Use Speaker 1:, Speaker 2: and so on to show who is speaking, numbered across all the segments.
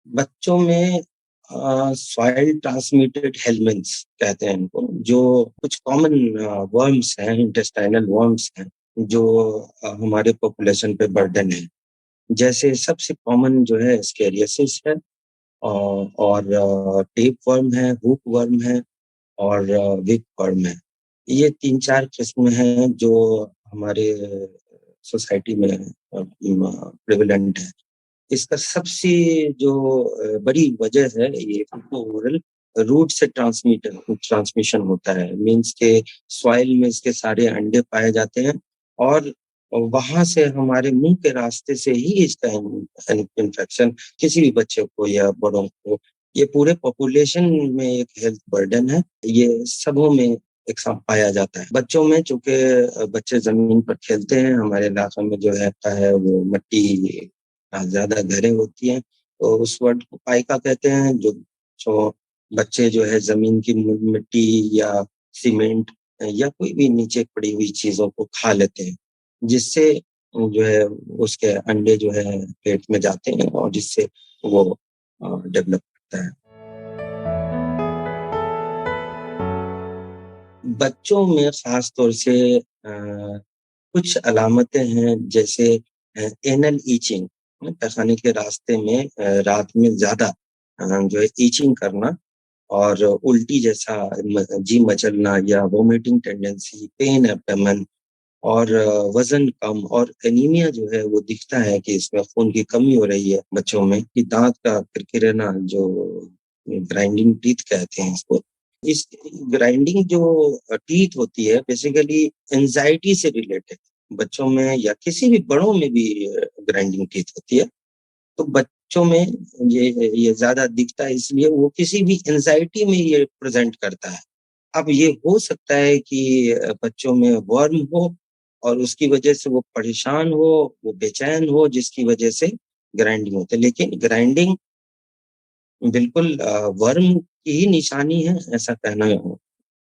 Speaker 1: बच्चों में soil transmitted हेल्मेंथ्स कहते हैं इनको, जो कुछ कॉमन वर्म्स हैं, इंटेस्टाइनल वर्म्स हैं, जो हमारे पॉपुलेशन पे बर्डन है। जैसे सबसे कॉमन जो है स्केरियसिस है, और टेप वर्म है, हुक वर्म है, और विक वर्म है। ये 3-4 किस्म हैं जो हमारे सोसाइटी में प्रेवलेंट है। इसका सबसे जो बड़ी वजह है, ये ओरल रूट से ट्रांसमिशन होता है। मीन्स के सॉइल में इसके सारे अंडे पाए जाते हैं, और वहां से हमारे मुंह के रास्ते से ही इसका इन्फेक्शन किसी भी बच्चे को या बड़ों को, ये पूरे पॉपुलेशन में एक हेल्थ बर्डन है। ये सबों में एक साथ पाया जाता है। बच्चों में, चूंकि बच्चे जमीन पर खेलते हैं, हमारे इलाके में जो है वो मट्टी ज्यादा घरें होती हैं, तो उस वर्ड को पाइका कहते हैं। जो बच्चे जो है जमीन की मिट्टी या सीमेंट या कोई भी नीचे पड़ी हुई चीजों को खा लेते हैं, जिससे जो है उसके अंडे जो है पेट में जाते हैं, और जिससे वो डेवलप करता है। बच्चों में खास तौर से कुछ अलामतें हैं, जैसे एनल ईचिंग, पैखाने के रास्ते में रात में ज्यादा जो है ईचिंग करना, और उल्टी जैसा जी मचलना या वोमिटिंग टेंडेंसी, पेन एब्डोमेन, और वजन कम, और एनीमिया जो है वो दिखता है कि इसमें खून की कमी हो रही है बच्चों में, कि दांत का किरकिराना, जो ग्राइंडिंग टीथ कहते हैं इसको। इस ग्राइंडिंग जो टीथ होती है, बेसिकली एंजाइटी से रिलेटेड बच्चों में या किसी भी बड़ों में भी ग्राइंडिंग टीथ होती है। तो बच्चों में ये ज्यादा दिखता है, इसलिए वो किसी भी एंजाइटी में ये प्रेजेंट करता है। अब ये हो सकता है कि बच्चों में वर्म हो, और उसकी वजह से वो परेशान हो, वो बेचैन हो, जिसकी वजह से ग्राइंडिंग होती है। लेकिन ग्राइंडिंग बिल्कुल वर्म की ही निशानी है, ऐसा कहना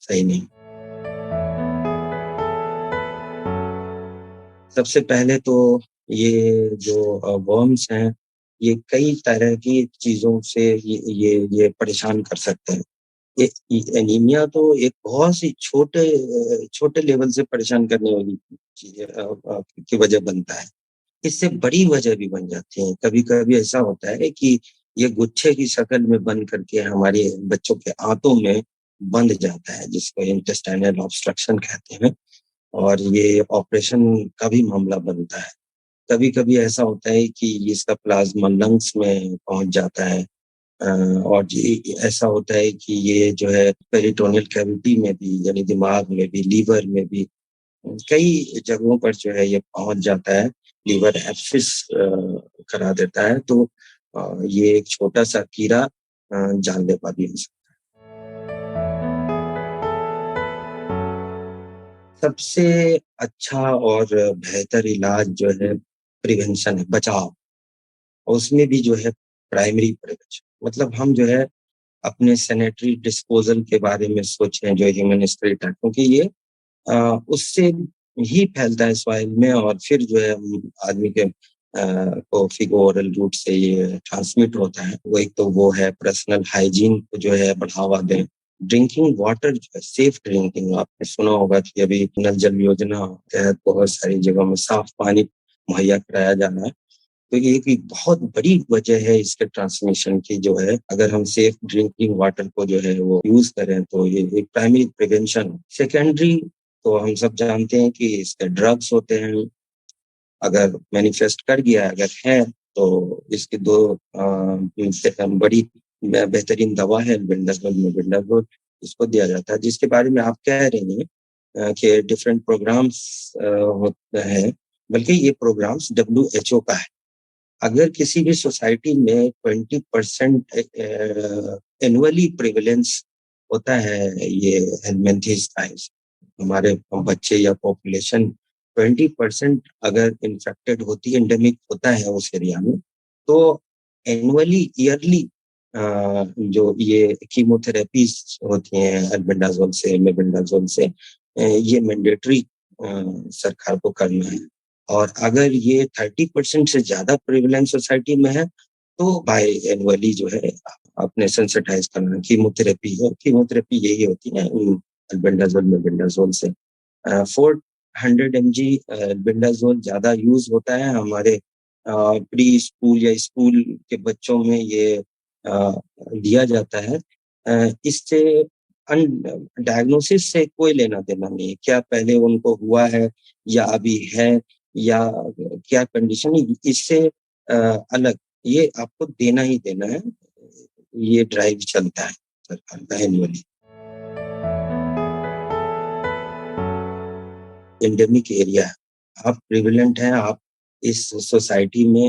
Speaker 1: सही नहीं। सबसे पहले तो ये जो वर्म्स हैं, ये कई तरह की चीजों से ये परेशान कर सकते हैं। एनीमिया तो एक बहुत सी छोटे छोटे लेवल से परेशान करने वाली चीज की वजह बनता है। इससे बड़ी वजह भी बन जाती है। कभी कभी ऐसा होता है कि ये गुच्छे की शक्ल में बन करके हमारे बच्चों के आंतों में बंध जाता है, जिसको इंटेस्टाइनल ऑब्स्ट्रक्शन कहते हैं, और ये ऑपरेशन का भी मामला बनता है। कभी कभी ऐसा होता है कि इसका प्लाज्मा लंग्स में पहुंच जाता है, और ऐसा होता है कि ये जो है पेरिटोनियल कैविटी में भी, यानी दिमाग में भी, लीवर में भी, कई जगहों पर जो है ये पहुंच जाता है। लीवर एब्सिस करा देता है। तो ये एक छोटा सा कीड़ा जानलेवा भी हो सकता है। सबसे अच्छा और बेहतर इलाज जो है प्रिवेंशन है, बचाव। और उसमें भी जो है प्राइमरी प्रिवेंशन, मतलब हम जो है अपने सैनिटरी डिस्पोजल के बारे में सोचें, जो ह्यूमन एक्सक्रीट है, क्योंकि ये उससे ही फैलता है सॉइल में, और फिर जो है आदमी के को फीको ओरल रूट से ये ट्रांसमिट होता है। वो एक तो वो है, पर्सनल हाइजीन को जो है बढ़ावा दें। ड्रिंकिंग वाटर जो है, सेफ ड्रिंकिंग, आपने सुना होगा कि अभी नल जल योजना के तहत बहुत सारी जगहों में साफ पानी मुहैया कराया जा रहा है। तो ये एक बहुत बड़ी वजह है इसके ट्रांसमिशन की, जो है अगर हम सेफ ड्रिंकिंग वाटर को जो है वो यूज करें, तो ये एक प्राइमरी प्रिवेंशन। सेकेंडरी तो हम सब जानते हैं कि इसके ड्रग्स होते हैं। अगर मैनिफेस्ट कर गया, अगर है, तो इसकी दो बड़ी बेहतरीन दवा है विंडाजोल। इसको दिया जाता है, जिसके बारे में आप कह रहे हैं कि डिफरेंट प्रोग्राम्स होते हैं, बल्कि ये प्रोग्राम्स WHO का है। अगर किसी भी सोसाइटी में 20% एनुअली प्रिवेलेंस होता है ये हेलमिंथिस, हमारे बच्चे या पॉपुलेशन 20% अगर इन्फेक्टेड होती है, एंडेमिक होता है उस एरिया में, तो एनुअली ईयरली जो ये कीमोथेरेपीज होती हैं अल्बेंडाजोल से, मेबेंडाजोल से, ये मैंडेटरी सरकार को करना है। और अगर ये 30% से ज्यादा प्रिविलेंस सोसाइटी में है, तो बाय एनुअली जो है अपने सेंसिटाइज करना। कीमोथेरेपी है, कीमोथेरेपी यही होती है अल्बेंडाजोल मेबेंडाजोल से। 400 mg अल्बेंडाजोल ज़्यादा यूज़ होता है हमारे प्री स्कूल या स्कूल के बच्चों में, ये दिया जाता है। इससे अन डायग्नोसिस से कोई लेना-देना नहीं है। क्या पहले उनको हुआ है या अभी है या क्या कंडीशन है, इससे अलग ये आपको देना ही देना है। ये ड्राइव चलता है सरकार का एनुअली। एंडेमिक एरिया है, आप प्रिविलेंट हैं, आप इस सोसाइटी में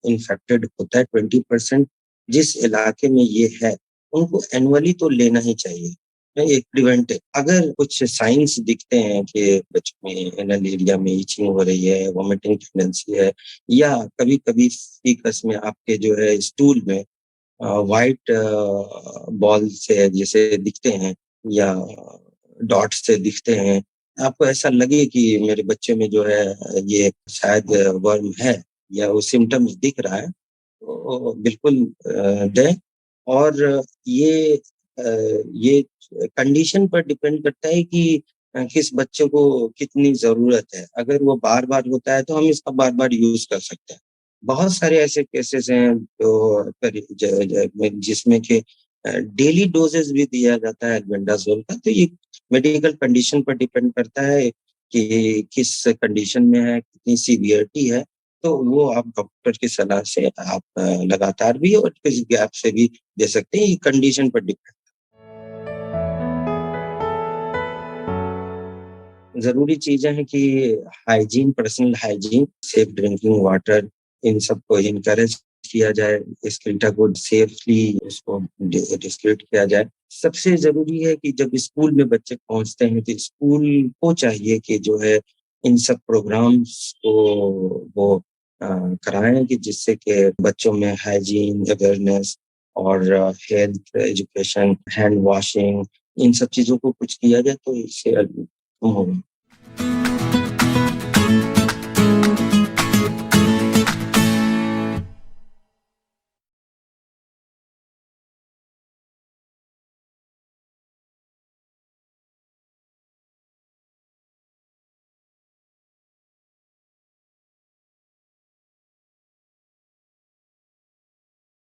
Speaker 1: इन्फेक्टेड होता है 20%। जिस इलाके में ये है, उनको एनुअली तो लेना ही चाहिए। नहीं, एक प्रिवेंटिव अगर कुछ साइंस दिखते हैं कि बच्चों में एनल एरिया में इचिंग हो रही है, वोमिटिंग टेंडेंसी है, या कभी-कभी फीकस में आपके जो है स्टूल में व्हाइट बॉल से जैसे दिखते हैं या डॉट से दिखते हैं, आपको ऐसा लगे कि मेरे बच्चे में जो है ये शायद वर्म है या वो सिम्पटम्स दिख रहा है, तो बिल्कुल दें। और ये ये कंडीशन पर डिपेंड करता है कि किस बच्चे को कितनी ज़रूरत है। अगर वो बार-बार होता है तो हम इसका बार-बार यूज़ कर सकते हैं। बहुत सारे ऐसे केसेस हैं जो करी ज ज में जिसमें कि डेली डोज़ेज़ भी दिया जाता है एल्बेंडाज़ोल का। तो ये मेडिकल कंडीशन पर डिपेंड करता है कि किस कंडीशन में है, कितनी सीवियरिटी है, तो वो आप डॉक्टर की सलाह से आप लगातार भी और किस गैप से भी दे सकते हैं, ये कंडीशन पर डिपेंड। ज़रूरी चीज़ें हैं कि hygiene, personal hygiene, safe drinking water, इन सबको इनकरेज किया जाए। स्किल्टा को सेफली उसको डिस्ट्रीब्यूट किया जाए। सबसे ज़रूरी है कि जब स्कूल में बच्चे पहुँचते हैं तो स्कूल को चाहिए कि जो है इन सब प्रोग्राम्स को वो अ, कराएँ कि जिससे कि बच्चों में हाइजीन, अवेयरनेस और हेल्थ एजुकेशन, हैंड वॉशिंग, इन सब चीज़ों को कुछ किया जाए तो इससे कम होगा।